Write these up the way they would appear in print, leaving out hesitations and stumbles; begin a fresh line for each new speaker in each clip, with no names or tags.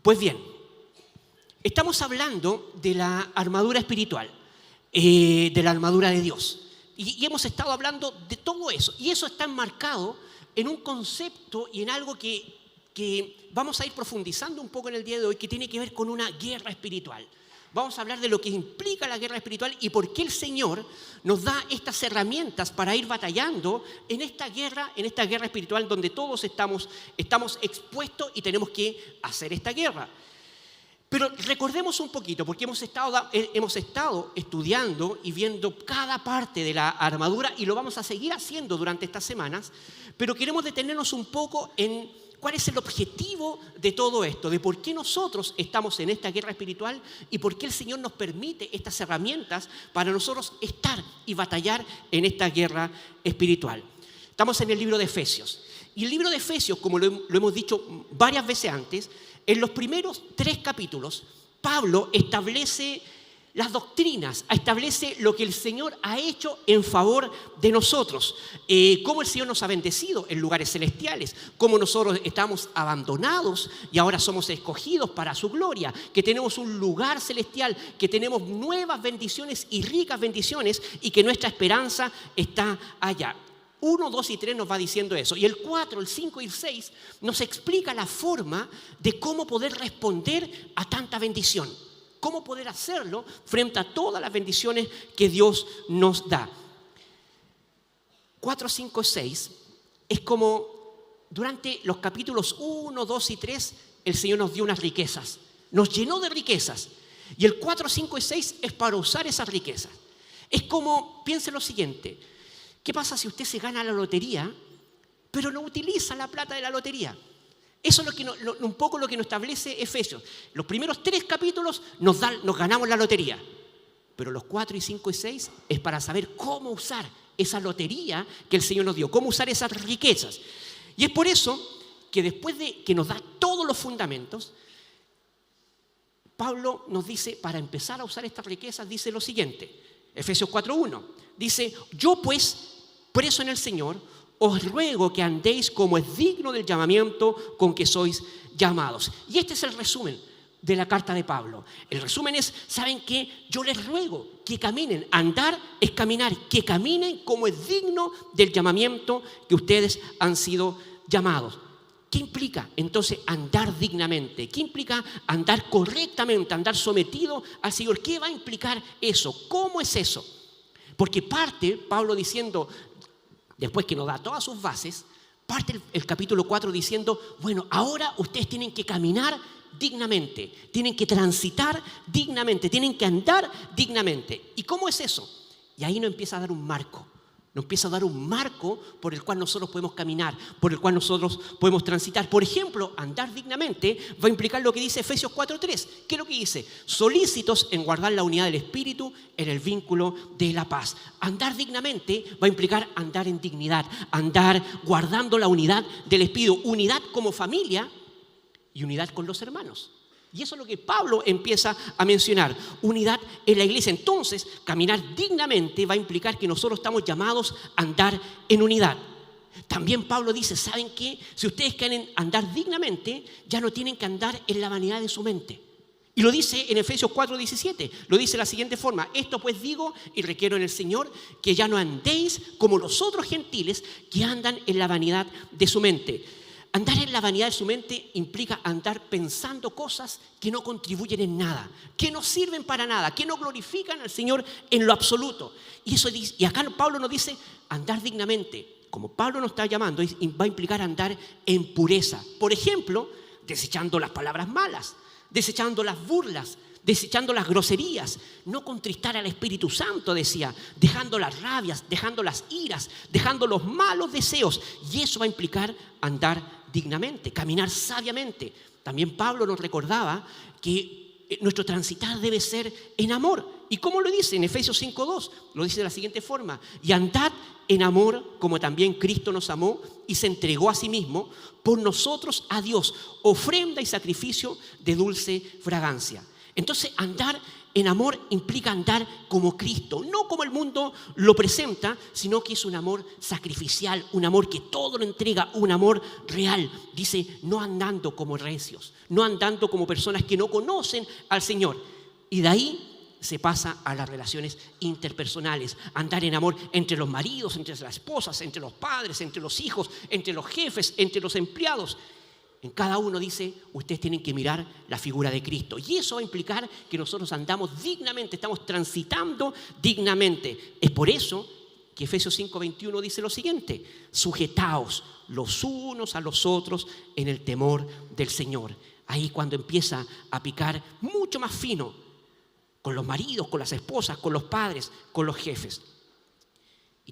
Pues bien, estamos hablando de la armadura espiritual, de la armadura de Dios. Y hemos estado hablando de todo eso. Y eso está enmarcado en un concepto y en algo que vamos a ir profundizando un poco en el día de hoy, que tiene que ver con una guerra espiritual. Vamos a hablar de lo que implica la guerra espiritual y por qué el Señor nos da estas herramientas para ir batallando en esta guerra espiritual donde todos estamos expuestos y tenemos que hacer esta guerra. Pero recordemos un poquito, porque hemos estado estudiando y viendo cada parte de la armadura y lo vamos a seguir haciendo durante estas semanas, pero queremos detenernos un poco en cuál es el objetivo de todo esto, de por qué nosotros estamos en esta guerra espiritual y por qué el Señor nos permite estas herramientas para nosotros estar y batallar en esta guerra espiritual. Estamos en el libro de Efesios. Y el libro de Efesios, como lo hemos dicho varias veces antes, en los primeros 3 capítulos, Pablo establece las doctrinas, establece lo que el Señor ha hecho en favor de nosotros, cómo el Señor nos ha bendecido en lugares celestiales, cómo nosotros estamos abandonados y ahora somos escogidos para su gloria, que tenemos un lugar celestial, que tenemos nuevas bendiciones y ricas bendiciones y que nuestra esperanza está allá. 1, 2 y 3 nos va diciendo eso. Y el 4, el 5 y el 6 nos explica la forma de cómo poder responder a tanta bendición. Cómo poder hacerlo frente a todas las bendiciones que Dios nos da. 4, 5 y 6 es como durante los capítulos 1, 2 y 3 el Señor nos dio unas riquezas. Nos llenó de riquezas. Y el 4, 5 y 6 es para usar esas riquezas. Es como, piense lo siguiente. ¿Qué pasa si usted se gana la lotería, pero no utiliza la plata de la lotería? Eso es un poco lo que nos establece Efesios. Los primeros 3 capítulos nos ganamos la lotería, pero los 4 y 5 y 6 es para saber cómo usar esa lotería que el Señor nos dio, cómo usar esas riquezas. Y es por eso que después de que nos da todos los fundamentos, Pablo nos dice, para empezar a usar estas riquezas, dice lo siguiente, Efesios 4:1, dice, yo pues, preso en el Señor, os ruego que andéis como es digno del llamamiento con que sois llamados. Y este es el resumen de la carta de Pablo. El resumen es, ¿saben qué? Yo les ruego que caminen. Andar es caminar, que caminen como es digno del llamamiento que ustedes han sido llamados. ¿Qué implica entonces andar dignamente? ¿Qué implica andar correctamente, andar sometido al Señor? ¿Qué va a implicar eso? ¿Cómo es eso? Porque parte Pablo diciendo, después que nos da todas sus bases, parte el capítulo 4 diciendo, bueno, ahora ustedes tienen que caminar dignamente, tienen que transitar dignamente, tienen que andar dignamente. ¿Y cómo es eso? Y ahí nos empieza a dar un marco. Nos empieza a dar un marco por el cual nosotros podemos caminar, por el cual nosotros podemos transitar. Por ejemplo, andar dignamente va a implicar lo que dice Efesios 4:3. ¿Qué es lo que dice? Solícitos en guardar la unidad del Espíritu en el vínculo de la paz. Andar dignamente va a implicar andar en dignidad, andar guardando la unidad del Espíritu. Unidad como familia y unidad con los hermanos. Y eso es lo que Pablo empieza a mencionar, unidad en la iglesia. Entonces, caminar dignamente va a implicar que nosotros estamos llamados a andar en unidad. También Pablo dice, ¿saben qué? Si ustedes quieren andar dignamente, ya no tienen que andar en la vanidad de su mente. Y lo dice en Efesios 4:17, lo dice de la siguiente forma, esto pues digo y requiero en el Señor que ya no andéis como los otros gentiles que andan en la vanidad de su mente. Andar en la vanidad de su mente implica andar pensando cosas que no contribuyen en nada, que no sirven para nada, que no glorifican al Señor en lo absoluto. Y acá Pablo nos dice andar dignamente. Como Pablo nos está llamando, va a implicar andar en pureza. Por ejemplo, desechando las palabras malas, desechando las burlas, desechando las groserías, no contristar al Espíritu Santo, decía, dejando las rabias, dejando las iras, dejando los malos deseos. Y eso va a implicar andar dignamente, caminar sabiamente. También Pablo nos recordaba que nuestro transitar debe ser en amor. ¿Y cómo lo dice? En Efesios 5:2 lo dice de la siguiente forma, y andad en amor como también Cristo nos amó y se entregó a sí mismo por nosotros a Dios, ofrenda y sacrificio de dulce fragancia. Entonces, andar en amor implica andar como Cristo, no como el mundo lo presenta, sino que es un amor sacrificial, un amor que todo lo entrega, un amor real. Dice, no andando como recios, no andando como personas que no conocen al Señor. Y de ahí se pasa a las relaciones interpersonales, andar en amor entre los maridos, entre las esposas, entre los padres, entre los hijos, entre los jefes, entre los empleados. En cada uno dice, ustedes tienen que mirar la figura de Cristo. Y eso va a implicar que nosotros andamos dignamente, estamos transitando dignamente. Es por eso que Efesios 5:21 dice lo siguiente: sujetaos los unos a los otros en el temor del Señor. Ahí cuando empieza a picar mucho más fino con los maridos, con las esposas, con los padres, con los jefes. Y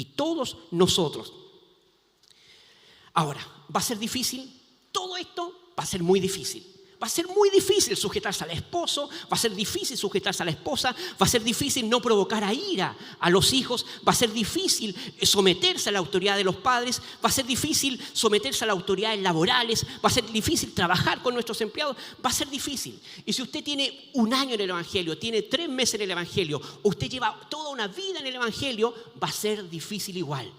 todos nosotros. Ahora, ¿va a ser difícil? Todo esto va a ser muy difícil. Va a ser muy difícil sujetarse al esposo, va a ser difícil sujetarse a la esposa, va a ser difícil no provocar a ira a los hijos, va a ser difícil someterse a la autoridad de los padres, va a ser difícil someterse a las autoridades laborales, va a ser difícil trabajar con nuestros empleados, va a ser difícil. Y si usted tiene 1 año en el Evangelio, tiene 3 meses en el Evangelio, o usted lleva toda una vida en el Evangelio, va a ser difícil igual.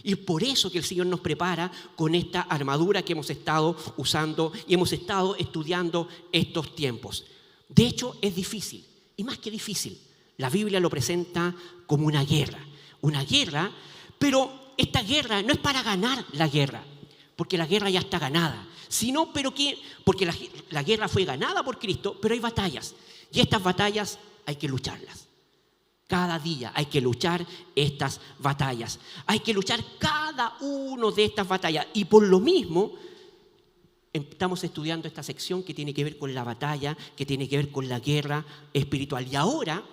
Y es por eso que el Señor nos prepara con esta armadura que hemos estado usando y hemos estado estudiando estos tiempos. De hecho, es difícil, y más que difícil, la Biblia lo presenta como una guerra, pero esta guerra no es para ganar la guerra, porque la guerra ya está ganada, sino porque la guerra fue ganada por Cristo, pero hay batallas, y estas batallas hay que lucharlas. Cada día hay que luchar estas batallas. Hay que luchar cada una de estas batallas. Y por lo mismo, estamos estudiando esta sección que tiene que ver con la batalla, que tiene que ver con la guerra espiritual. Y ahora,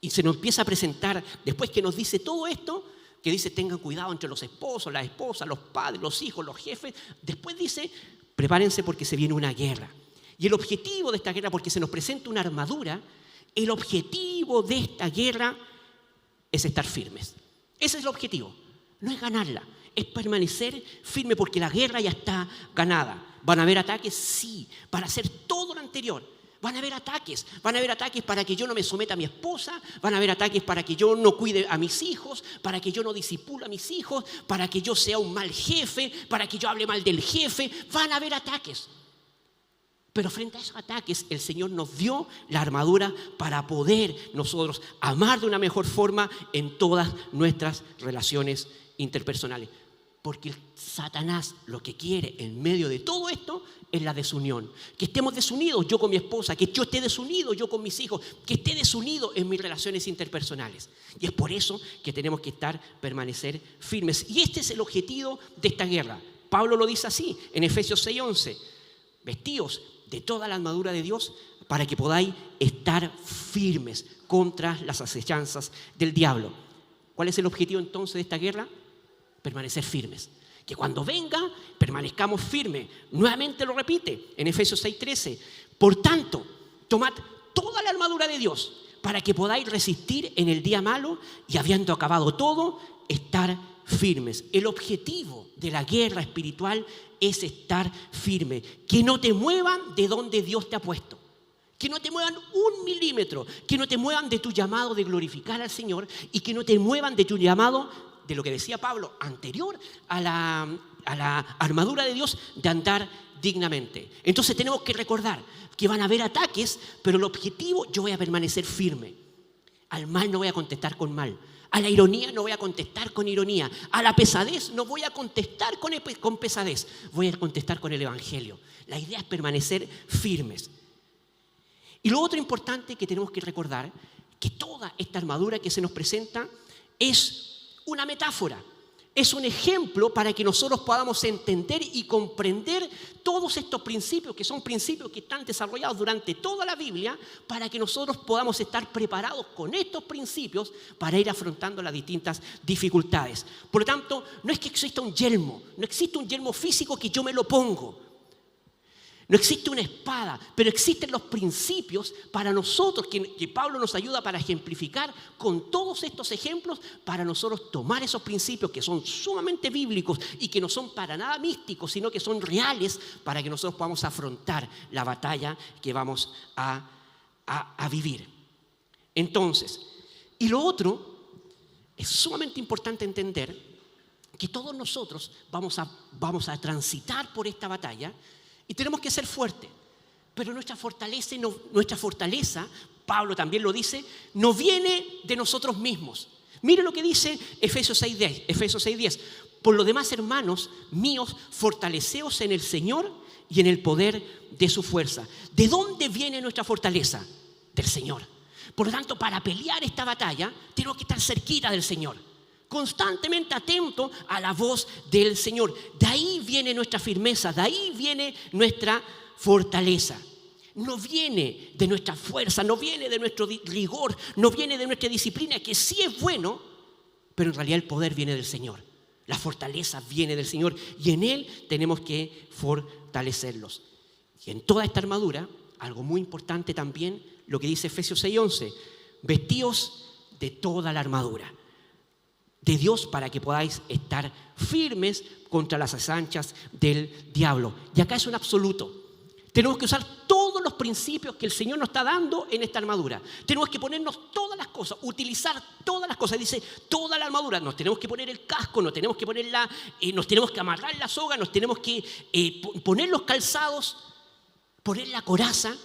y se nos empieza a presentar, después que nos dice todo esto, que dice tengan cuidado entre los esposos, las esposas, los padres, los hijos, los jefes. Después dice, prepárense porque se viene una guerra. Y el objetivo de esta guerra, porque se nos presenta una armadura, el objetivo de esta guerra es estar firmes. Ese es el objetivo. No es ganarla, es permanecer firme porque la guerra ya está ganada. ¿Van a haber ataques? Sí. Van a hacer todo lo anterior. Van a haber ataques para que yo no me someta a mi esposa, van a haber ataques para que yo no cuide a mis hijos, para que yo no disipule a mis hijos, para que yo sea un mal jefe, para que yo hable mal del jefe. Van a haber ataques. Pero frente a esos ataques, el Señor nos dio la armadura para poder nosotros amar de una mejor forma en todas nuestras relaciones interpersonales. Porque Satanás lo que quiere en medio de todo esto es la desunión. Que estemos desunidos yo con mi esposa, que yo esté desunido yo con mis hijos, que esté desunido en mis relaciones interpersonales. Y es por eso que tenemos que permanecer firmes. Y este es el objetivo de esta guerra. Pablo lo dice así en Efesios 6:11. Vestíos de toda la armadura de Dios para que podáis estar firmes contra las acechanzas del diablo. ¿Cuál es el objetivo entonces de esta guerra? Permanecer firmes. Que cuando venga, permanezcamos firmes. Nuevamente lo repite en Efesios 6:13. Por tanto, tomad toda la armadura de Dios para que podáis resistir en el día malo y habiendo acabado todo, estar firmes. El objetivo de la guerra espiritual es estar firme. Que no te muevan de donde Dios te ha puesto. Que no te muevan 1 milímetro. Que no te muevan de tu llamado de glorificar al Señor y que no te muevan de tu llamado, de lo que decía Pablo, anterior a la armadura de Dios, de andar dignamente. Entonces tenemos que recordar que van a haber ataques, pero el objetivo, yo voy a permanecer firme. Al mal no voy a contestar con mal. A la ironía no voy a contestar con ironía. A la pesadez no voy a contestar con pesadez. Voy a contestar con el Evangelio. La idea es permanecer firmes. Y lo otro importante que tenemos que recordar, que toda esta armadura que se nos presenta es una metáfora. Es un ejemplo para que nosotros podamos entender y comprender todos estos principios, que son principios que están desarrollados durante toda la Biblia, para que nosotros podamos estar preparados con estos principios para ir afrontando las distintas dificultades. Por lo tanto, no es que exista un yelmo, no existe un yelmo físico que yo me lo pongo. No existe una espada, pero existen los principios para nosotros, que Pablo nos ayuda para ejemplificar con todos estos ejemplos, para nosotros tomar esos principios que son sumamente bíblicos y que no son para nada místicos, sino que son reales, para que nosotros podamos afrontar la batalla que vamos a a vivir. Entonces, y lo otro, es sumamente importante entender que todos nosotros vamos a transitar por esta batalla y tenemos que ser fuertes. Pero nuestra fortaleza, Pablo también lo dice, no viene de nosotros mismos. Mire lo que dice Efesios 6:10. Por lo demás, hermanos míos, fortaleceos en el Señor y en el poder de su fuerza. ¿De dónde viene nuestra fortaleza? Del Señor. Por lo tanto, para pelear esta batalla, tenemos que estar cerquita del Señor, constantemente atento a la voz del Señor. De ahí viene nuestra firmeza, de ahí viene nuestra fortaleza. No viene de nuestra fuerza, no viene de nuestro rigor, no viene de nuestra disciplina, que sí es bueno, pero en realidad el poder viene del Señor. La fortaleza viene del Señor y en Él tenemos que fortalecerlos. Y en toda esta armadura, algo muy importante también, lo que dice Efesios 6:11, vestíos de toda la armadura de Dios para que podáis estar firmes contra las acechanzas del diablo. Y acá es un absoluto. Tenemos que usar todos los principios que el Señor nos está dando en esta armadura. Tenemos que ponernos todas las cosas, utilizar todas las cosas. Dice, toda la armadura. Nos tenemos que poner el casco, nos tenemos que nos tenemos que amarrar la soga, nos tenemos que poner los calzados, poner la coraza.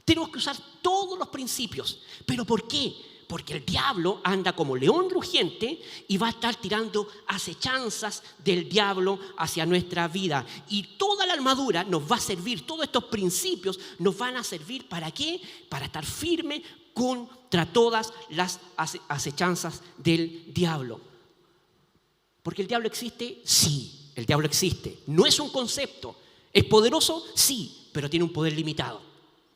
Tenemos que usar todos los principios. ¿Pero por qué? Porque el diablo anda como león rugiente y va a estar tirando acechanzas del diablo hacia nuestra vida. Y toda la armadura nos va a servir, todos estos principios nos van a servir ¿para qué? Para estar firme contra todas las acechanzas del diablo. ¿Porque el diablo existe? Sí, el diablo existe. No es un concepto. ¿Es poderoso? Sí, pero tiene un poder limitado.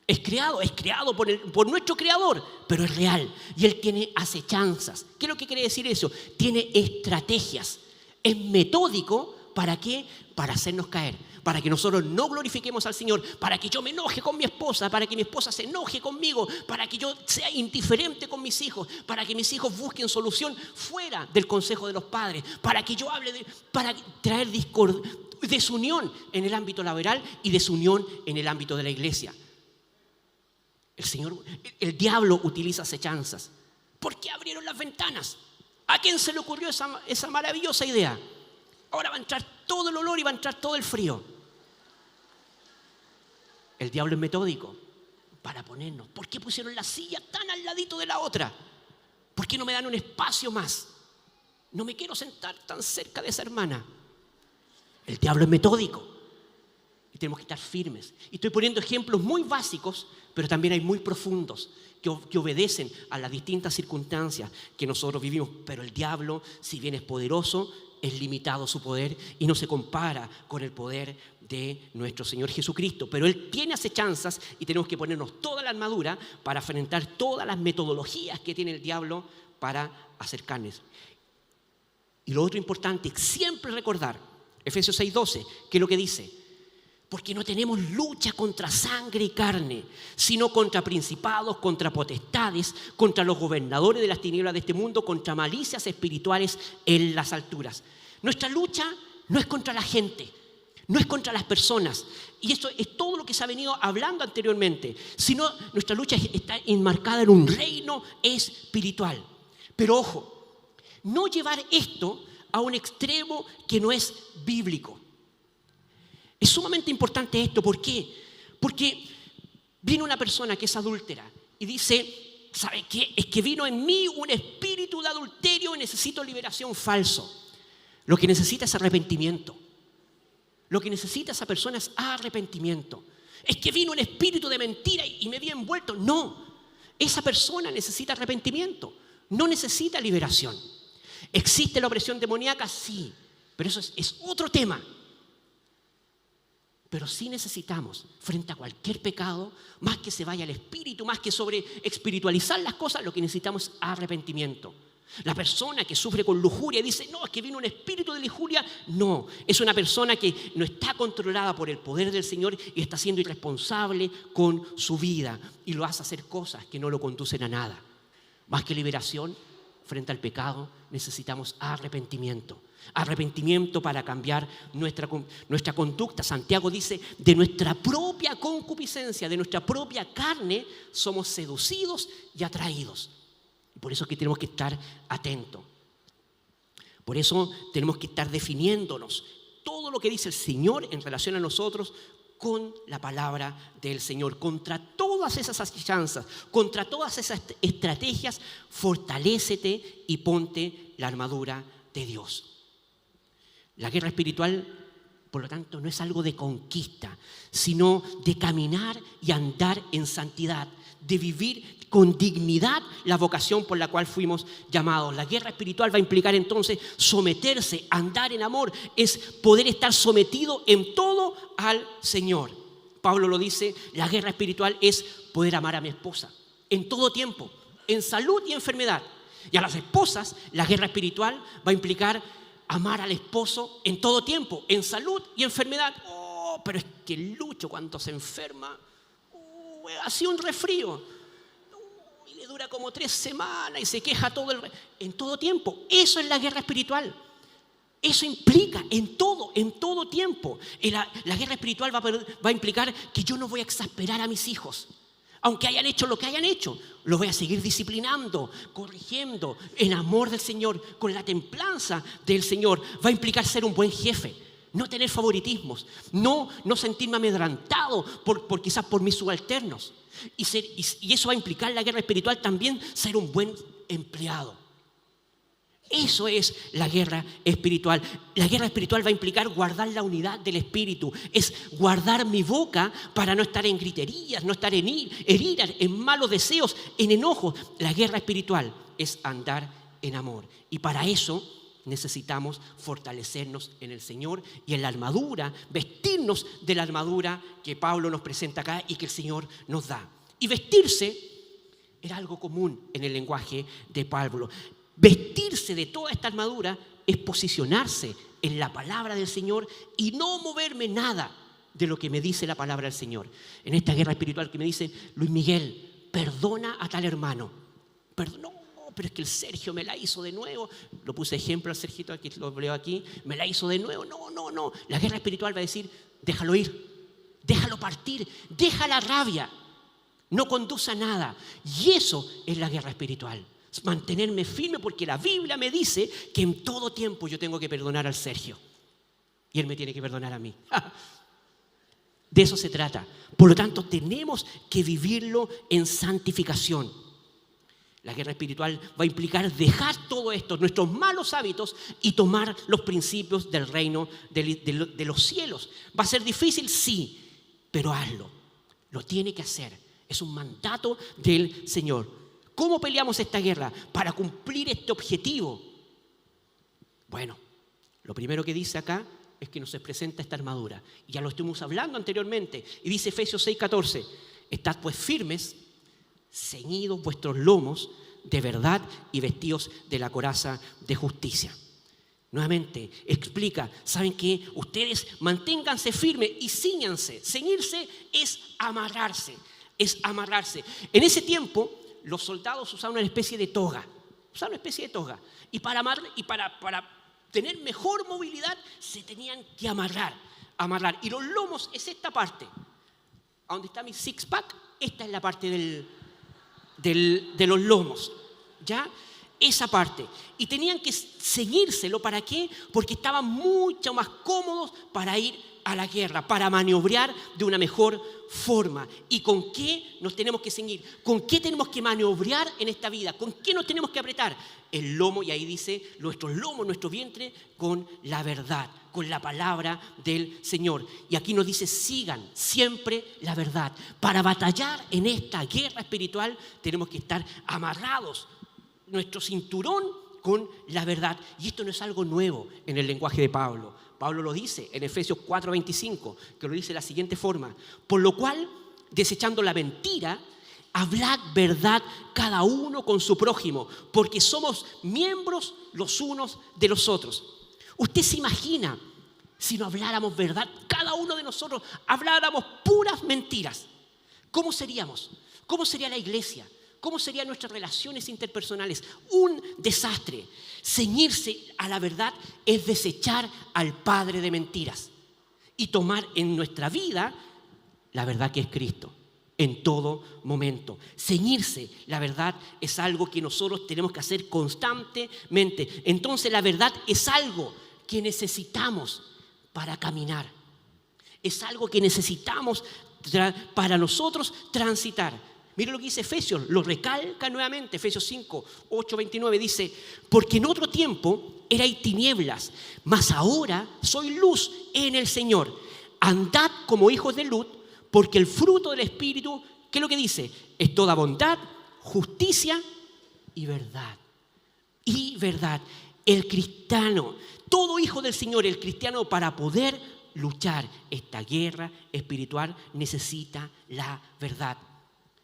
Es creado por nuestro creador, pero es real. Y Él tiene acechanzas. ¿Qué es lo que quiere decir eso? Tiene estrategias. Es metódico. ¿Para qué? Para hacernos caer. Para que nosotros no glorifiquemos al Señor. Para que yo me enoje con mi esposa. Para que mi esposa se enoje conmigo. Para que yo sea indiferente con mis hijos. Para que mis hijos busquen solución fuera del consejo de los padres. Para que yo para traer desunión en el ámbito laboral y desunión en el ámbito de la iglesia. El diablo utiliza acechanzas. ¿Por qué abrieron las ventanas? ¿A quién se le ocurrió esa maravillosa idea? Ahora va a entrar todo el olor y va a entrar todo el frío. El diablo es metódico para ponernos. ¿Por qué pusieron la silla tan al ladito de la otra? ¿Por qué no me dan un espacio más? No me quiero sentar tan cerca de esa hermana. El diablo es metódico. Y tenemos que estar firmes. Y estoy poniendo ejemplos muy básicos, pero también hay muy profundos que obedecen a las distintas circunstancias que nosotros vivimos. Pero el diablo, si bien es poderoso, es limitado su poder y no se compara con el poder de nuestro Señor Jesucristo. Pero Él tiene acechanzas y tenemos que ponernos toda la armadura para enfrentar todas las metodologías que tiene el diablo para acercarnos. Y lo otro importante es siempre recordar, Efesios 6:12, que es lo que dice. Porque no tenemos lucha contra sangre y carne, sino contra principados, contra potestades, contra los gobernadores de las tinieblas de este mundo, contra malicias espirituales en las alturas. Nuestra lucha no es contra la gente, no es contra las personas. Y esto es todo lo que se ha venido hablando anteriormente. Sino nuestra lucha está enmarcada en un reino espiritual. Pero ojo, no llevar esto a un extremo que no es bíblico. Es sumamente importante esto. ¿Por qué? Porque viene una persona que es adúltera y dice, ¿sabe qué? Es que vino en mí un espíritu de adulterio y necesito liberación. Falso. Lo que necesita es arrepentimiento. Lo que necesita esa persona es arrepentimiento. Es que vino un espíritu de mentira y me vi envuelto. No. Esa persona necesita arrepentimiento. No necesita liberación. ¿Existe la opresión demoníaca? Sí. Pero eso es otro tema. Pero sí necesitamos, frente a cualquier pecado, más que se vaya al espíritu, más que sobre espiritualizar las cosas, lo que necesitamos es arrepentimiento. La persona que sufre con lujuria dice, no, es que vino un espíritu de lujuria. No, es una persona que no está controlada por el poder del Señor y está siendo irresponsable con su vida y lo hace hacer cosas que no lo conducen a nada. Más que liberación, frente al pecado, necesitamos arrepentimiento. Arrepentimiento para cambiar nuestra conducta. Santiago dice, de nuestra propia concupiscencia, de nuestra propia carne, somos seducidos y atraídos. Y por eso es que tenemos que estar atentos. Por eso tenemos que estar definiéndonos todo lo que dice el Señor en relación a nosotros con la palabra del Señor. Contra todas esas asechanzas, contra todas esas estrategias, fortalécete y ponte la armadura de Dios. La guerra espiritual, por lo tanto, no es algo de conquista, sino de caminar y andar en santidad, de vivir con dignidad la vocación por la cual fuimos llamados. La guerra espiritual va a implicar entonces someterse, andar en amor, es poder estar sometido en todo al Señor. Pablo lo dice, la guerra espiritual es poder amar a mi esposa en todo tiempo, en salud y enfermedad. Y a las esposas, la guerra espiritual va a implicar amar al esposo en todo tiempo, en salud y enfermedad. Oh, pero es que Lucho cuando se enferma, ha sido un resfrío. Y le dura como 3 semanas y se queja en todo tiempo. Eso es la guerra espiritual. Eso implica en todo tiempo. Y la guerra espiritual va a implicar que yo no voy a exasperar a mis hijos. Aunque hayan hecho lo que hayan hecho, los voy a seguir disciplinando, corrigiendo, en amor del Señor, con la templanza del Señor. Va a implicar ser un buen jefe, no tener favoritismos, no sentirme amedrantado quizás por mis subalternos. Y eso va a implicar la guerra espiritual también, ser un buen empleado. Eso es la guerra espiritual. La guerra espiritual va a implicar guardar la unidad del espíritu. Es guardar mi boca para no estar en griterías, no estar en iras, en malos deseos, en enojos. La guerra espiritual es andar en amor. Y para eso necesitamos fortalecernos en el Señor y en la armadura, vestirnos de la armadura que Pablo nos presenta acá y que el Señor nos da. Y vestirse era algo común en el lenguaje de Pablo. Vestirse de toda esta armadura es posicionarse en la palabra del Señor y no moverme nada de lo que me dice la palabra del Señor. En esta guerra espiritual que me dice, Luis Miguel, perdona a tal hermano. No, pero es que el Sergio me la hizo de nuevo. Lo puse ejemplo al Sergito, aquí lo leo aquí. Me la hizo de nuevo. No. La guerra espiritual va a decir, déjalo ir, déjalo partir, deja la rabia. No conduce a nada. Y eso es la guerra espiritual. Mantenerme firme porque la Biblia me dice que en todo tiempo yo tengo que perdonar al Sergio y él me tiene que perdonar a mí. De eso se trata. Por lo tanto, tenemos que vivirlo en santificación. La guerra espiritual va a implicar dejar todo esto, nuestros malos hábitos, y tomar los principios del reino de los cielos. ¿Va a ser difícil? Sí, pero hazlo. Lo tiene que hacer. Es un mandato del Señor. ¿Cómo peleamos esta guerra? Para cumplir este objetivo. Bueno, lo primero que dice acá es que nos presenta esta armadura. Y ya lo estuvimos hablando anteriormente. Y dice Efesios 6:14, estad pues firmes, ceñidos vuestros lomos de verdad y vestidos de la coraza de justicia. Nuevamente, explica, ¿saben qué? Ustedes manténganse firmes y ciñanse. Ceñirse es amarrarse. En ese tiempo, los soldados usaban una especie de toga. Y para tener mejor movilidad, se tenían que amarrar. Y los lomos es esta parte. A donde está mi six-pack, esta es la parte de los lomos. ¿Ya? Esa parte. Y tenían que ceñírselo, ¿para qué? Porque estaban mucho más cómodos para ir a la guerra, para maniobrar de una mejor forma. ¿Y con qué nos tenemos que ceñir? ¿Con qué tenemos que maniobrar en esta vida? ¿Con qué nos tenemos que apretar? El lomo, y ahí dice, nuestro lomo, nuestro vientre, con la verdad, con la palabra del Señor. Y aquí nos dice, sigan siempre la verdad. Para batallar en esta guerra espiritual tenemos que estar amarrados, nuestro cinturón con la verdad. Y esto no es algo nuevo en el lenguaje de Pablo. Pablo lo dice en Efesios 4:25, que lo dice de la siguiente forma. Por lo cual, desechando la mentira, hablad verdad cada uno con su prójimo, porque somos miembros los unos de los otros. ¿Usted se imagina si no habláramos verdad? Cada uno de nosotros habláramos puras mentiras. ¿Cómo seríamos? ¿Cómo sería la iglesia? ¿Cómo serían nuestras relaciones interpersonales? Un desastre. Ceñirse a la verdad es desechar al padre de mentiras y tomar en nuestra vida la verdad que es Cristo en todo momento. Ceñirse, la verdad, es algo que nosotros tenemos que hacer constantemente. Entonces la verdad es algo que necesitamos para caminar. Es algo que necesitamos para nosotros transitar. Mira lo que dice Efesios, lo recalca nuevamente, Efesios 5, 8, 29, dice: porque en otro tiempo erais tinieblas, mas ahora soy luz en el Señor. Andad como hijos de luz, porque el fruto del Espíritu, ¿qué es lo que dice? Es toda bondad, justicia y verdad. Y verdad. El cristiano, todo hijo del Señor, el cristiano, para poder luchar esta guerra espiritual necesita la verdad.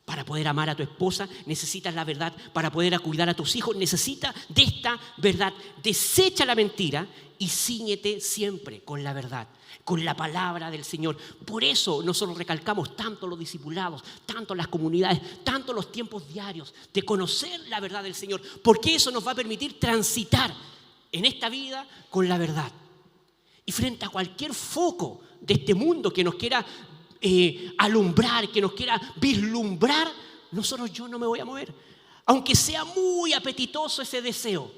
Para poder amar a tu esposa necesitas la verdad. Para poder cuidar a tus hijos necesitas de esta verdad. Desecha la mentira y cíñete siempre con la verdad, con la palabra del Señor. Por eso nosotros recalcamos tanto los discipulados, tanto las comunidades, tanto los tiempos diarios de conocer la verdad del Señor, porque eso nos va a permitir transitar en esta vida con la verdad. Y frente a cualquier foco de este mundo que nos quiera alumbrar, que nos quiera vislumbrar, yo no me voy a mover. Aunque sea muy apetitoso ese deseo,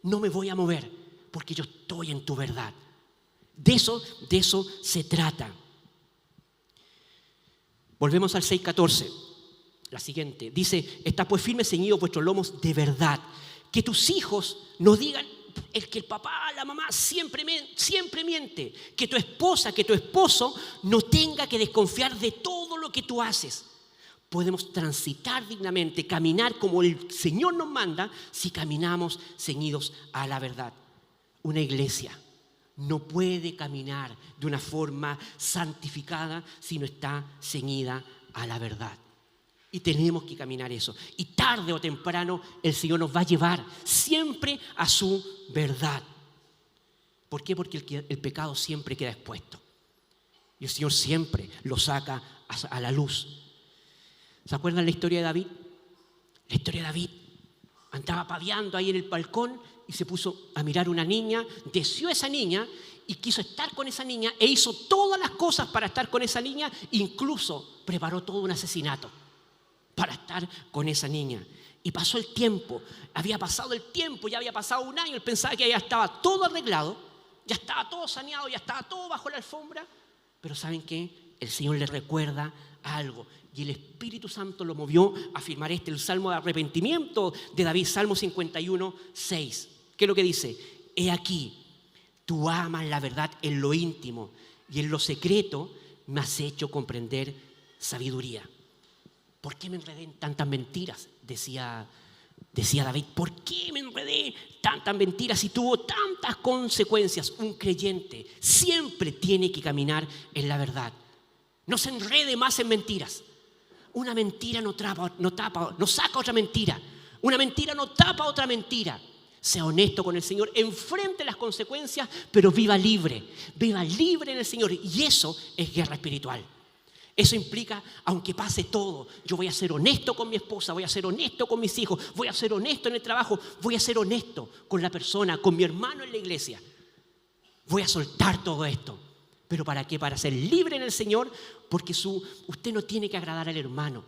no me voy a mover, porque yo estoy en tu verdad. De eso se trata. Volvemos al 6:14. La siguiente. Dice: está pues firme ceñidos vuestros lomos de verdad. Que tus hijos no digan que el papá, la mamá siempre miente. Que tu esposa, que tu esposo no tenga que desconfiar de todo lo que tú haces. Podemos transitar dignamente, caminar como el Señor nos manda si caminamos ceñidos a la verdad. Una iglesia no puede caminar de una forma santificada si no está ceñida a la verdad. Y tenemos que caminar eso. Y tarde o temprano el Señor nos va a llevar siempre a su verdad. ¿Por qué? Porque el pecado siempre queda expuesto. Y el Señor siempre lo saca a la luz. ¿Se acuerdan la historia de David? La historia de David. Andaba paviando ahí en el balcón y se puso a mirar una niña, deseó a esa niña y quiso estar con esa niña e hizo todas las cosas para estar con esa niña, incluso preparó todo un asesinato para estar con esa niña. Y pasó el tiempo, había pasado el tiempo, ya había pasado un año, él pensaba que ya estaba todo arreglado, ya estaba todo saneado, ya estaba todo bajo la alfombra, pero ¿saben qué? El Señor le recuerda algo. Y el Espíritu Santo lo movió a firmar el salmo de arrepentimiento de David, Salmo 51, 6. ¿Qué es lo que dice? He aquí, tú amas la verdad en lo íntimo y en lo secreto me has hecho comprender sabiduría. ¿Por qué me enredé en tantas mentiras? Decía David, ¿por qué me enredé tantas mentiras y tuvo tantas consecuencias? Un creyente siempre tiene que caminar en la verdad. No se enrede más en mentiras. Una mentira no saca otra mentira. Una mentira no tapa otra mentira. Sea honesto con el Señor, enfrente las consecuencias, pero viva libre en el Señor. Y eso es guerra espiritual. Eso implica, aunque pase todo, yo voy a ser honesto con mi esposa, voy a ser honesto con mis hijos, voy a ser honesto en el trabajo, voy a ser honesto con la persona, con mi hermano en la iglesia. Voy a soltar todo esto. ¿Pero para qué? Para ser libre en el Señor, porque usted no tiene que agradar al hermano.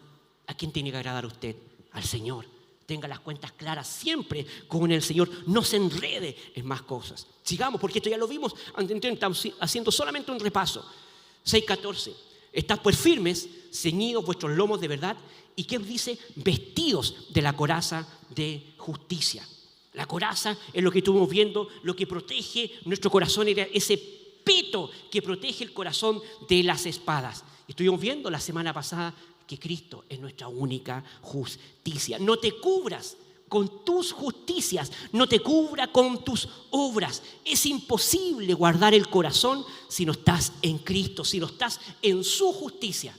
¿A quién tiene que agradar usted? Al Señor. Tenga las cuentas claras siempre con el Señor. No se enrede en más cosas. Sigamos, porque esto ya lo vimos. Estamos haciendo solamente un repaso. 6:14. Estad pues firmes, ceñidos vuestros lomos de verdad. ¿Y qué dice? Vestidos de la coraza de justicia. La coraza es lo que estuvimos viendo, lo que protege nuestro corazón, era ese peto que protege el corazón de las espadas. Estuvimos viendo la semana pasada que Cristo es nuestra única justicia. No te cubras con tus justicias, no te cubra con tus obras. Es imposible guardar el corazón si no estás en Cristo, si no estás en su justicia,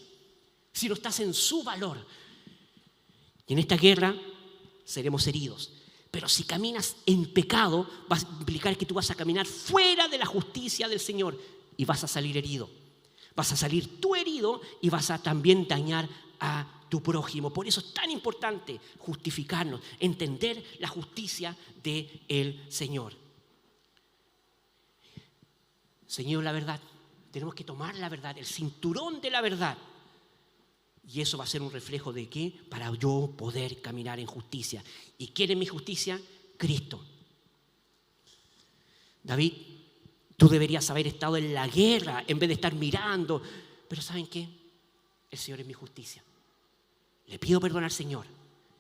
si no estás en su valor. Y en esta guerra seremos heridos. Pero si caminas en pecado, va a implicar que tú vas a caminar fuera de la justicia del Señor y vas a salir herido. Vas a salir tú herido y vas a también dañar a tu prójimo. Por eso es tan importante justificarnos, entender la justicia del Señor. Señor, la verdad. Tenemos que tomar la verdad, el cinturón de la verdad. Y eso va a ser un reflejo de ¿qué? Para yo poder caminar en justicia. ¿Y quién es mi justicia? Cristo. David, tú deberías haber estado en la guerra en vez de estar mirando. Pero ¿saben qué? El Señor es mi justicia. Le pido perdón al Señor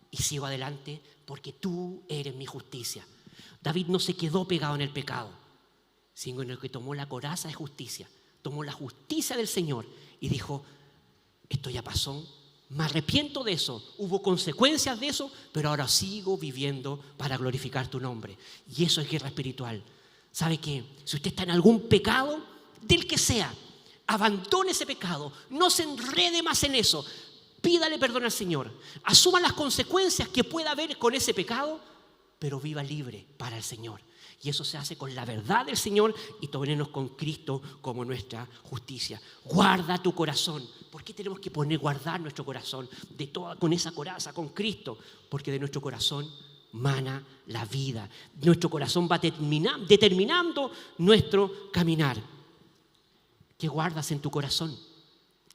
y sigo adelante porque tú eres mi justicia. David no se quedó pegado en el pecado, sino en el que tomó la coraza de justicia. Tomó la justicia del Señor y dijo, esto ya pasó, me arrepiento de eso, hubo consecuencias de eso, pero ahora sigo viviendo para glorificar tu nombre. Y eso es guerra espiritual. ¿Sabe qué? Si usted está en algún pecado, del que sea, abandone ese pecado, no se enrede más en eso, pídale perdón al Señor, asuma las consecuencias que pueda haber con ese pecado, pero viva libre para el Señor. Y eso se hace con la verdad del Señor y tomarnos con Cristo como nuestra justicia. Guarda tu corazón. ¿Por qué tenemos que guardar nuestro corazón con esa coraza, con Cristo? Porque de nuestro corazón mana la vida. Nuestro corazón va determinando nuestro caminar. ¿Qué guardas en tu corazón?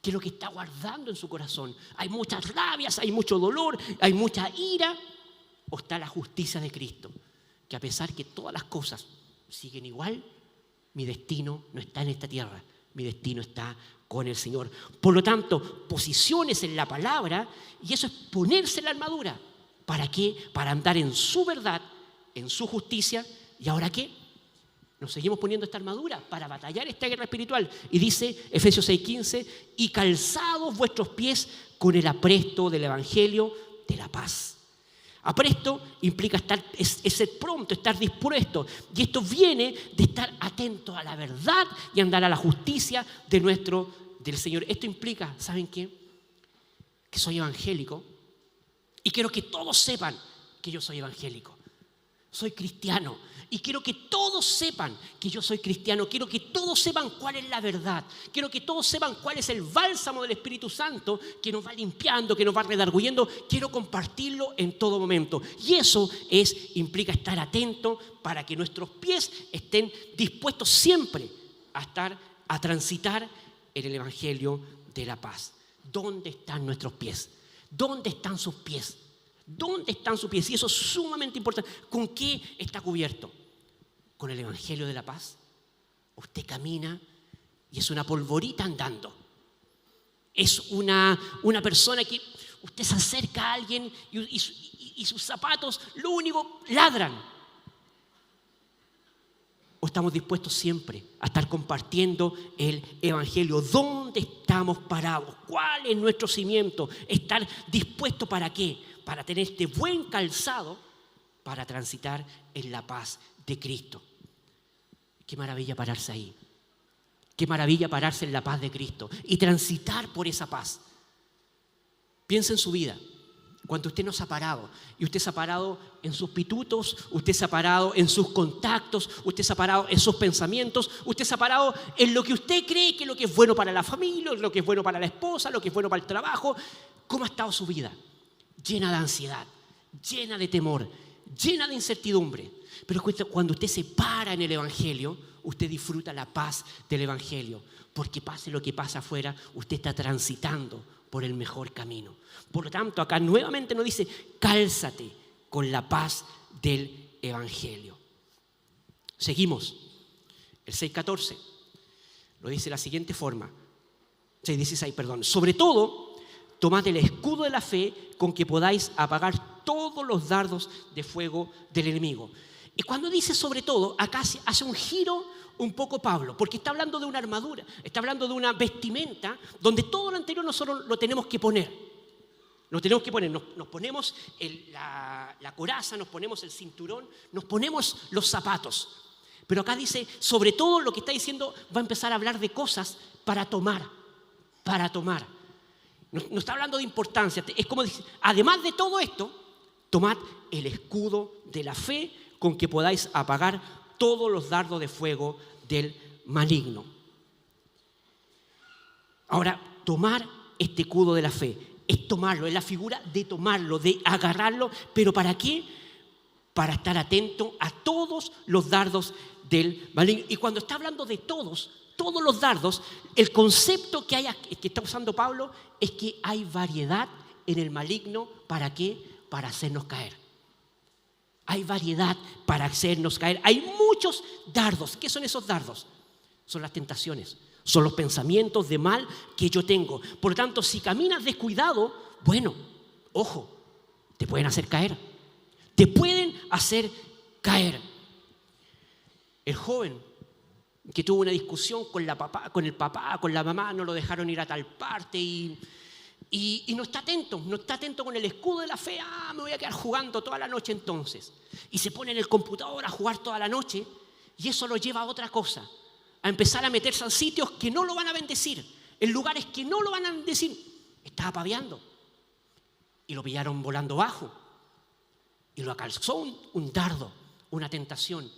¿Qué es lo que está guardando en su corazón? ¿Hay muchas rabias, hay mucho dolor, hay mucha ira? ¿O está la justicia de Cristo? Que a pesar que todas las cosas siguen igual, mi destino no está en esta tierra, mi destino está con el Señor. Por lo tanto, posiciones en la palabra, y eso es ponerse la armadura. ¿Para qué? Para andar en su verdad, en su justicia. ¿Y ahora qué? Nos seguimos poniendo esta armadura para batallar esta guerra espiritual. Y dice Efesios 6:15, y calzados vuestros pies con el apresto del evangelio de la paz. Apresto implica es ser pronto, estar dispuesto. Y esto viene de estar atento a la verdad y andar a la justicia del Señor. Esto implica, ¿saben qué? Que soy evangélico y quiero que todos sepan que yo soy evangélico. Soy cristiano y quiero que todos sepan que yo soy cristiano. Quiero que todos sepan cuál es la verdad. Quiero que todos sepan cuál es el bálsamo del Espíritu Santo que nos va limpiando, que nos va redarguyendo. Quiero compartirlo en todo momento. Y eso implica estar atento para que nuestros pies estén dispuestos siempre a transitar en el Evangelio de la paz. ¿Dónde están nuestros pies? ¿Dónde están sus pies? ¿Dónde están sus pies? Y eso es sumamente importante. ¿Con qué está cubierto? ¿Con el Evangelio de la paz? Usted camina y es una polvorita andando. Es una persona que usted se acerca a alguien y sus zapatos, lo único, ladran. ¿O estamos dispuestos siempre a estar compartiendo el Evangelio? ¿Dónde estamos parados? ¿Cuál es nuestro cimiento? ¿Estar dispuesto para qué? Para tener este buen calzado para transitar en la paz de Cristo. Qué maravilla pararse ahí. Qué maravilla pararse en la paz de Cristo y transitar por esa paz. Piensa en su vida. Cuando usted no se ha parado, y usted se ha parado en sus pitutos, usted se ha parado en sus contactos, usted se ha parado en sus pensamientos, usted se ha parado en lo que usted cree que es lo que es bueno para la familia, lo que es bueno para la esposa, lo que es bueno para el trabajo. ¿Cómo ha estado su vida? Llena de ansiedad, llena de temor, llena de incertidumbre. Pero cuando usted se para en el Evangelio, usted disfruta la paz del Evangelio, porque pase lo que pasa afuera, usted está transitando por el mejor camino. Por lo tanto, acá nuevamente nos dice, cálzate con la paz del Evangelio. Seguimos. El 6:14 lo dice de la siguiente forma. 6:16, perdón. Sobre todo, tomad el escudo de la fe con que podáis apagar todos los dardos de fuego del enemigo. Y cuando dice sobre todo, acá hace un giro un poco Pablo, porque está hablando de una armadura, está hablando de una vestimenta donde todo lo anterior nosotros lo tenemos que poner. Lo tenemos que poner, nos ponemos la coraza, nos ponemos el cinturón, nos ponemos los zapatos. Pero acá dice, sobre todo lo que está diciendo, va a empezar a hablar de cosas para tomar. No está hablando de importancia, es como decir, además de todo esto, tomad el escudo de la fe con que podáis apagar todos los dardos de fuego del maligno. Ahora, tomar este escudo de la fe. es tomarlo, es la figura de tomarlo, de agarrarlo. ¿Pero para qué? Para estar atento a todos los dardos del maligno. Y cuando está hablando de todos los dardos, el concepto que está usando Pablo es que hay variedad en el maligno. ¿Para qué? Para hacernos caer. Hay variedad para hacernos caer. Hay muchos dardos. ¿Qué son esos dardos? Son las tentaciones, son los pensamientos de mal que yo tengo. Por lo tanto, si caminas descuidado, bueno, ojo, te pueden hacer caer. Te pueden hacer caer. El joven que tuvo una discusión con el papá, con la mamá, no lo dejaron ir a tal parte y no está atento con el escudo de la fe. Me voy a quedar jugando toda la noche entonces. Y se pone en el computador a jugar toda la noche y eso lo lleva a otra cosa, a empezar a meterse en sitios que no lo van a bendecir, en lugares que no lo van a bendecir. Estaba paviando y lo pillaron volando bajo y lo alcanzó un dardo, una tentación.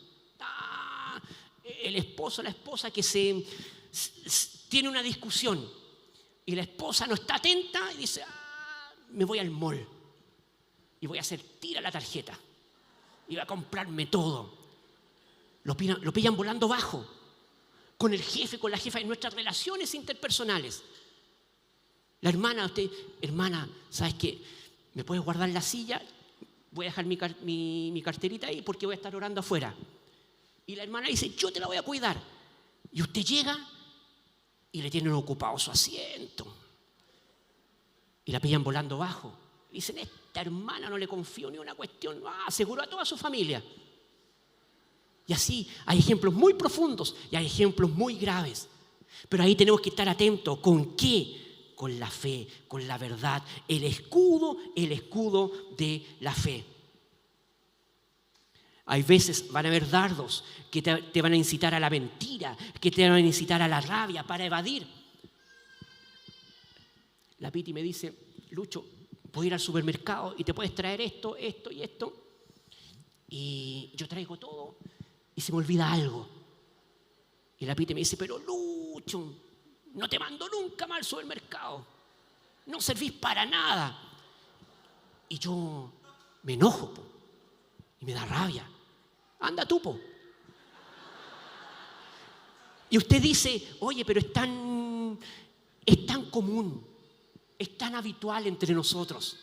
El esposo, la esposa que tiene una discusión y la esposa no está atenta y dice, me voy al mall y voy a hacer tira la tarjeta y voy a comprarme todo. Lo pillan volando bajo con el jefe, con la jefa, en nuestras relaciones interpersonales. La hermana, hermana, ¿sabes qué? ¿Me puedes guardar la silla? Voy a dejar mi carterita ahí porque voy a estar orando afuera. Y la hermana dice, yo te la voy a cuidar. Y usted llega y le tienen ocupado su asiento. Y la pillan volando bajo. Dicen, esta hermana no le confío ni una cuestión. Aseguró a toda su familia. Y así hay ejemplos muy profundos y hay ejemplos muy graves. Pero ahí tenemos que estar atentos. ¿Con qué? Con la fe, con la verdad. El escudo de la fe. Hay veces van a haber dardos que te van a incitar a la mentira, que te van a incitar a la rabia para evadir. La Piti me dice, Lucho, puedo ir al supermercado y te puedes traer esto, esto y esto. Y yo traigo todo y se me olvida algo. Y la Piti me dice, pero Lucho, no te mando nunca más al supermercado. No servís para nada. Y yo me enojo y me da rabia. Anda tú, po. Y usted dice, oye, pero es tan común, es tan habitual entre nosotros.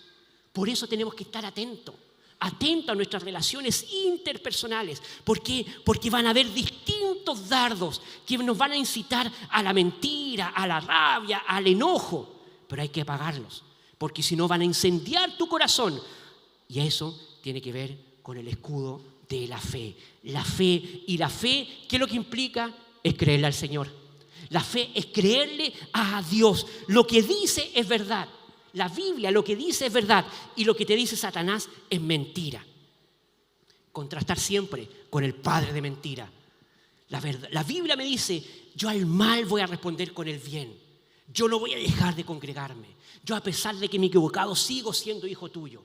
Por eso tenemos que estar atentos a nuestras relaciones interpersonales. ¿Por qué? Porque van a haber distintos dardos que nos van a incitar a la mentira, a la rabia, al enojo. Pero hay que apagarlos, porque si no van a incendiar tu corazón. Y eso tiene que ver con el escudo de la fe. La fe, ¿qué es lo que implica? Es creerle al Señor. La fe es creerle a Dios. Lo que dice es verdad. La Biblia lo que dice es verdad y lo que te dice Satanás es mentira. Contrastar siempre con el padre de mentira. La Biblia me dice, yo al mal voy a responder con el bien. Yo no voy a dejar de congregarme. Yo, a pesar de que me he equivocado, sigo siendo hijo tuyo.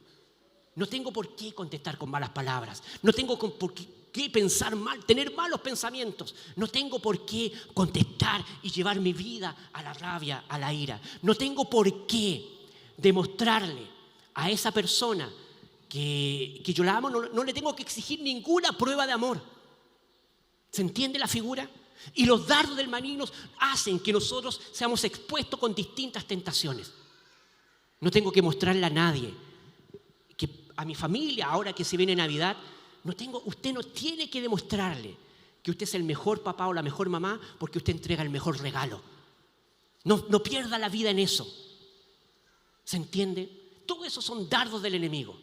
No tengo por qué contestar con malas palabras. No tengo por qué pensar mal, tener malos pensamientos. No tengo por qué contestar y llevar mi vida a la rabia, a la ira. No tengo por qué demostrarle a esa persona que yo la amo. No le tengo que exigir ninguna prueba de amor. ¿Se entiende la figura? Y los dardos del maligno hacen que nosotros seamos expuestos con distintas tentaciones. No tengo que mostrarle a nadie, que a mi familia, ahora que se viene Navidad, usted no tiene que demostrarle que usted es el mejor papá o la mejor mamá porque usted entrega el mejor regalo. No pierda la vida en eso. ¿Se entiende? Todo eso son dardos del enemigo.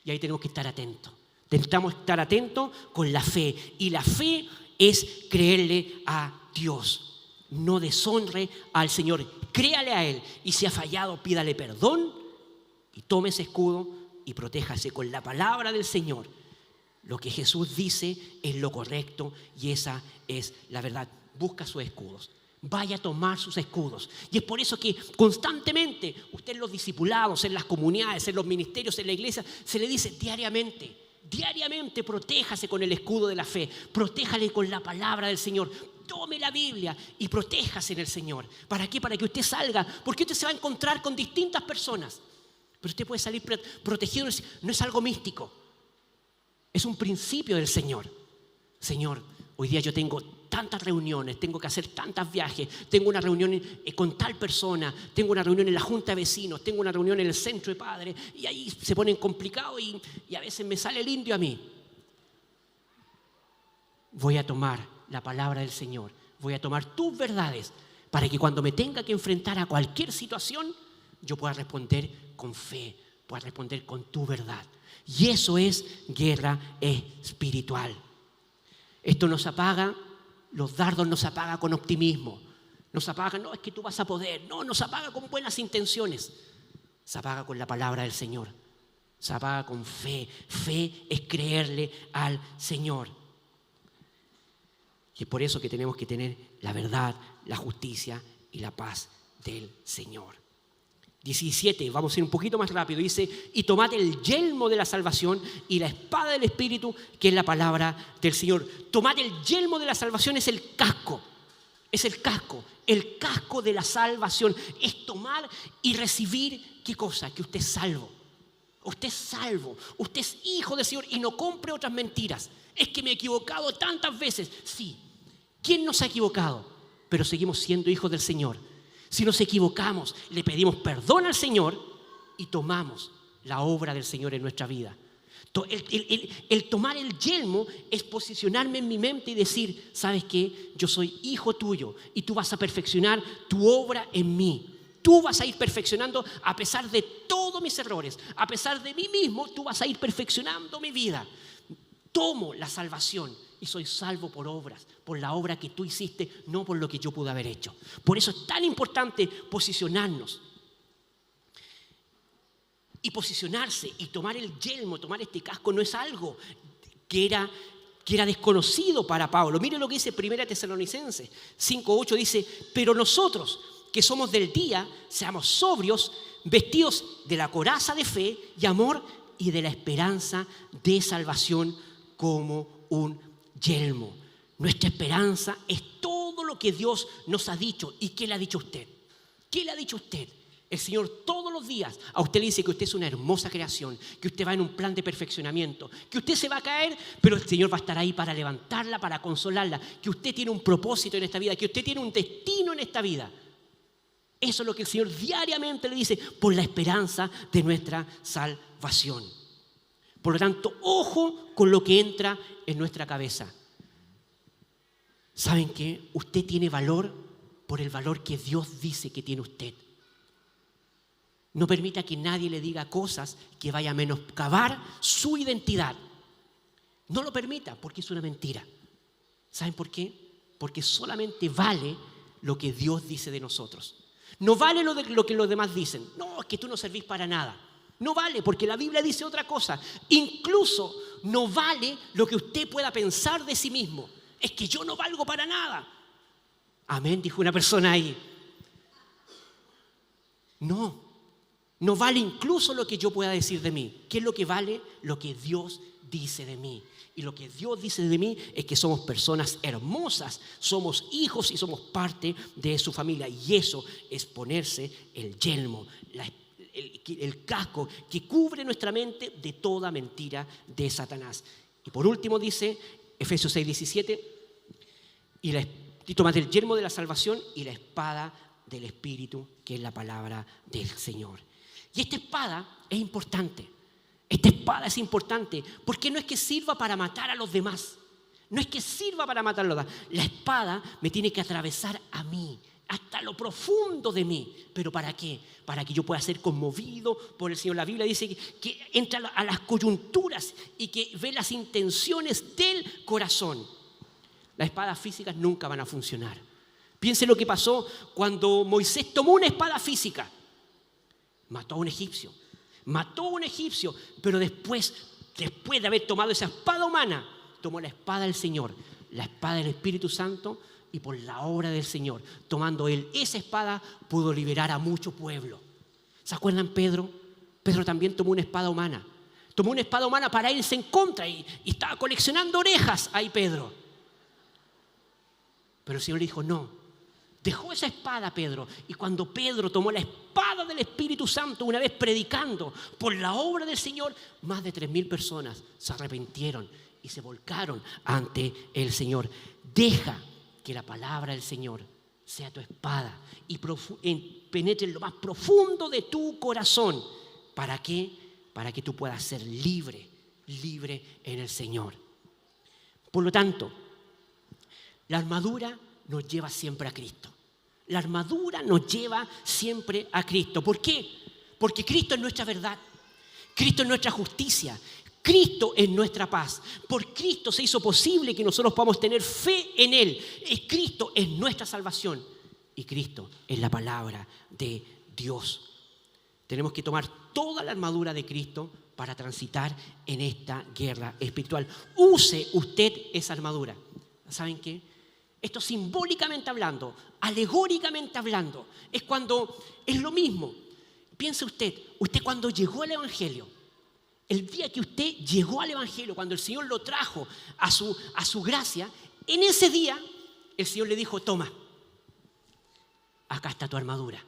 Y ahí tenemos que estar atentos. Intentamos estar atentos con la fe. Y la fe es creerle a Dios. No deshonre al Señor. Créale a Él. Y si ha fallado, pídale perdón. Y tome ese escudo y protéjase con la palabra del Señor. Lo que Jesús dice es lo correcto y esa es la verdad. Busca sus escudos. Vaya a tomar sus escudos. Y es por eso que constantemente usted en los discipulados, en las comunidades, en los ministerios, en la iglesia, se le dice diariamente, protéjase con el escudo de la fe. Protéjale con la palabra del Señor. tome la Biblia y protéjase en el Señor. ¿Para qué? Para que usted salga, porque usted se va a encontrar con distintas personas. Pero usted puede salir protegido, no es algo místico. Es un principio del Señor. Señor, hoy día yo tengo tantas reuniones, tengo que hacer tantos viajes, tengo una reunión con tal persona, tengo una reunión en la junta de vecinos, tengo una reunión en el centro de padres, y ahí se ponen complicados y a veces me sale el indio a mí. Voy a tomar la palabra del Señor, voy a tomar tus verdades para que cuando me tenga que enfrentar a cualquier situación, yo pueda responder con fe, pueda responder con tu verdad. Y eso es guerra espiritual. Esto nos apaga, los dardos nos apaga con optimismo. Nos apaga, no, es que tú vas a poder. No, nos apaga con buenas intenciones. Se apaga con la palabra del Señor. Se apaga con fe. Fe es creerle al Señor. Y es por eso que tenemos que tener la verdad, la justicia y la paz del Señor. 17, vamos a ir un poquito más rápido, dice, y tomad el yelmo de la salvación y la espada del Espíritu, que es la palabra del Señor. Tomad el yelmo de la salvación, es el casco de la salvación, es tomar y recibir, ¿qué cosa? Que usted es salvo. Usted es salvo, usted es hijo del Señor y no compre otras mentiras. Es que me he equivocado tantas veces. Sí, ¿quién nos ha equivocado? Pero seguimos siendo hijos del Señor. Si nos equivocamos, le pedimos perdón al Señor y tomamos la obra del Señor en nuestra vida. El tomar el yelmo es posicionarme en mi mente y decir, ¿sabes qué? Yo soy hijo tuyo y tú vas a perfeccionar tu obra en mí. Tú vas a ir perfeccionando a pesar de todos mis errores, a pesar de mí mismo, tú vas a ir perfeccionando mi vida. Tomo la salvación y soy salvo por obras, por la obra que tú hiciste, no por lo que yo pude haber hecho. Por eso es tan importante posicionarnos. Y posicionarse y tomar el yelmo, tomar este casco, no es algo que era desconocido para Pablo. Mire lo que dice 1 Tesalonicenses 5:8, dice, pero nosotros que somos del día, seamos sobrios, vestidos de la coraza de fe y amor y de la esperanza de salvación como un yelmo. Nuestra esperanza es todo lo que Dios nos ha dicho. ¿Y qué le ha dicho usted? ¿Qué le ha dicho usted? El Señor todos los días a usted le dice que usted es una hermosa creación, que usted va en un plan de perfeccionamiento, que usted se va a caer, pero el Señor va a estar ahí para levantarla, para consolarla, que usted tiene un propósito en esta vida, que usted tiene un destino en esta vida. Eso es lo que el Señor diariamente le dice por la esperanza de nuestra salvación. Por lo tanto, ojo con lo que entra en nuestra cabeza. ¿Saben qué? Usted tiene valor por el valor que Dios dice que tiene usted. No permita que nadie le diga cosas que vaya a menoscabar su identidad. No lo permita porque es una mentira. ¿Saben por qué? Porque solamente vale lo que Dios dice de nosotros. No vale lo que los demás dicen. No, es que tú no servís para nada. No vale, porque la Biblia dice otra cosa. Incluso no vale lo que usted pueda pensar de sí mismo. Es que yo no valgo para nada. Amén, dijo una persona ahí. No vale incluso lo que yo pueda decir de mí. ¿Qué es lo que vale? Lo que Dios dice de mí. Y lo que Dios dice de mí es que somos personas hermosas, somos hijos y somos parte de su familia. Y eso es ponerse el yelmo, el casco que cubre nuestra mente de toda mentira de Satanás. Y por último dice Efesios 6:17, y tomad el yelmo de la salvación y la espada del Espíritu, que es la palabra del Señor. Y esta espada es importante. Esta espada es importante porque no es que sirva para matar a los demás. No es que sirva para matar a los demás. La espada me tiene que atravesar a mí, hasta lo profundo de mí. ¿Pero para qué? Para que yo pueda ser conmovido por el Señor. La Biblia dice que entra a las coyunturas y que ve las intenciones del corazón. Las espadas físicas nunca van a funcionar. Piense lo que pasó cuando Moisés tomó una espada física. Mató a un egipcio, pero después de haber tomado esa espada humana, tomó la espada del Señor, la espada del Espíritu Santo, y por la obra del Señor, tomando él esa espada, pudo liberar a mucho pueblo. ¿Se acuerdan Pedro? Pedro también tomó una espada humana. Tomó una espada humana para irse en contra y estaba coleccionando orejas ahí Pedro. Pero el Señor le dijo, no. Dejó esa espada, Pedro. Y cuando Pedro tomó la espada del Espíritu Santo, una vez predicando por la obra del Señor, más de 3.000 personas se arrepintieron y se volcaron ante el Señor. Deja que la palabra del Señor sea tu espada y penetre en lo más profundo de tu corazón. ¿Para qué? Para que tú puedas ser libre en el Señor. Por lo tanto, la armadura nos lleva siempre a Cristo. La armadura nos lleva siempre a Cristo. ¿Por qué? Porque Cristo es nuestra verdad. Cristo es nuestra justicia. Cristo es nuestra paz. Por Cristo se hizo posible que nosotros podamos tener fe en Él. Cristo es nuestra salvación. Y Cristo es la palabra de Dios. Tenemos que tomar toda la armadura de Cristo para transitar en esta guerra espiritual. Use usted esa armadura. ¿Saben qué? Esto simbólicamente hablando, alegóricamente hablando, es lo mismo. Piense usted cuando llegó al Evangelio, el día que usted llegó al Evangelio, cuando el Señor lo trajo a su gracia, en ese día el Señor le dijo, toma, acá está tu armadura,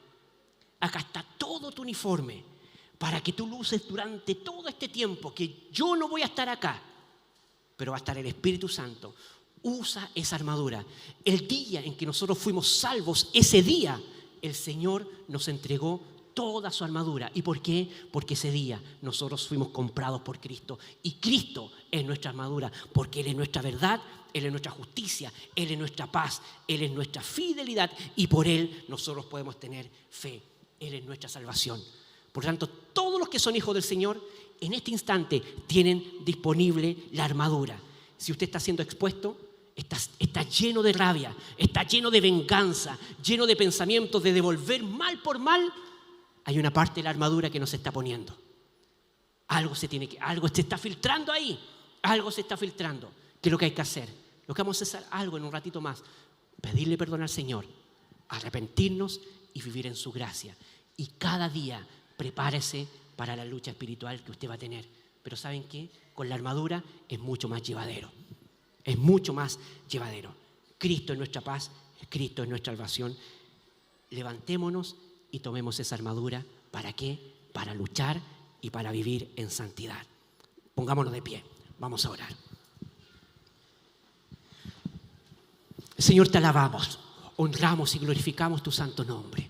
acá está todo tu uniforme, para que tú lo uses durante todo este tiempo, que yo no voy a estar acá, pero va a estar el Espíritu Santo. Usa esa armadura. El día en que nosotros fuimos salvos, ese día el Señor nos entregó toda su armadura. ¿Y por qué? Porque ese día nosotros fuimos comprados por Cristo. Y Cristo es nuestra armadura, porque Él es nuestra verdad, Él es nuestra justicia, Él es nuestra paz, Él es nuestra fidelidad y por Él nosotros podemos tener fe. Él es nuestra salvación. Por lo tanto, todos los que son hijos del Señor en este instante tienen disponible la armadura. Si usted está siendo expuesto, está lleno de rabia, está lleno de venganza, lleno de pensamientos de devolver mal por mal, hay una parte de la armadura que no se está poniendo. Algo se está filtrando ahí, algo se está filtrando. ¿Qué es lo que hay que hacer? Lo que vamos a hacer algo en un ratito más, pedirle perdón al Señor, arrepentirnos y vivir en su gracia. Y cada día prepárese para la lucha espiritual que usted va a tener. Pero ¿saben qué? Con la armadura es mucho más llevadero. Es mucho más llevadero. Cristo es nuestra paz, Cristo es nuestra salvación. Levantémonos y tomemos esa armadura. ¿Para qué? Para luchar y para vivir en santidad. Pongámonos de pie. Vamos a orar. Señor, te alabamos, honramos y glorificamos tu santo nombre.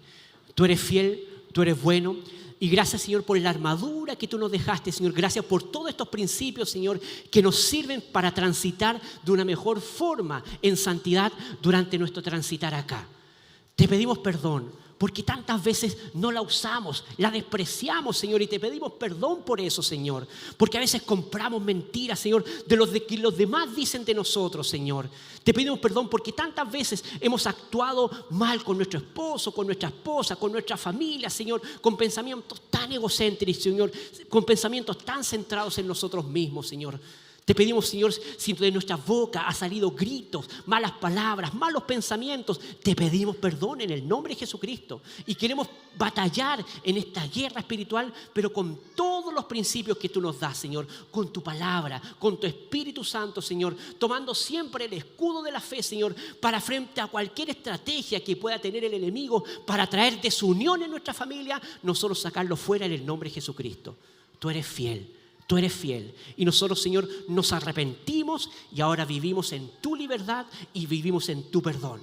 Tú eres fiel, tú eres bueno. Y gracias, Señor, por la armadura que tú nos dejaste, Señor. Gracias por todos estos principios, Señor, que nos sirven para transitar de una mejor forma en santidad durante nuestro transitar acá. Te pedimos perdón porque tantas veces no la usamos, la despreciamos, Señor, y te pedimos perdón por eso, Señor. Porque a veces compramos mentiras, Señor, de que los demás dicen de nosotros, Señor. Te pedimos perdón porque tantas veces hemos actuado mal con nuestro esposo, con nuestra esposa, con nuestra familia, Señor, con pensamientos tan egocéntricos, Señor, con pensamientos tan centrados en nosotros mismos, Señor. Te pedimos, Señor, si de nuestra boca ha salido gritos, malas palabras, malos pensamientos, te pedimos perdón en el nombre de Jesucristo. Y queremos batallar en esta guerra espiritual, pero con todos los principios que tú nos das, Señor, con tu palabra, con tu Espíritu Santo, Señor, tomando siempre el escudo de la fe, Señor, para frente a cualquier estrategia que pueda tener el enemigo para traer desunión en nuestra familia, nosotros sacarlo fuera en el nombre de Jesucristo. Tú eres fiel. Tú eres fiel y nosotros, Señor, nos arrepentimos y ahora vivimos en tu libertad y vivimos en tu perdón.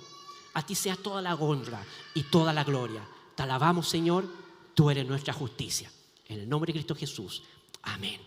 A ti sea toda la honra y toda la gloria. Te alabamos, Señor, tú eres nuestra justicia. En el nombre de Cristo Jesús. Amén.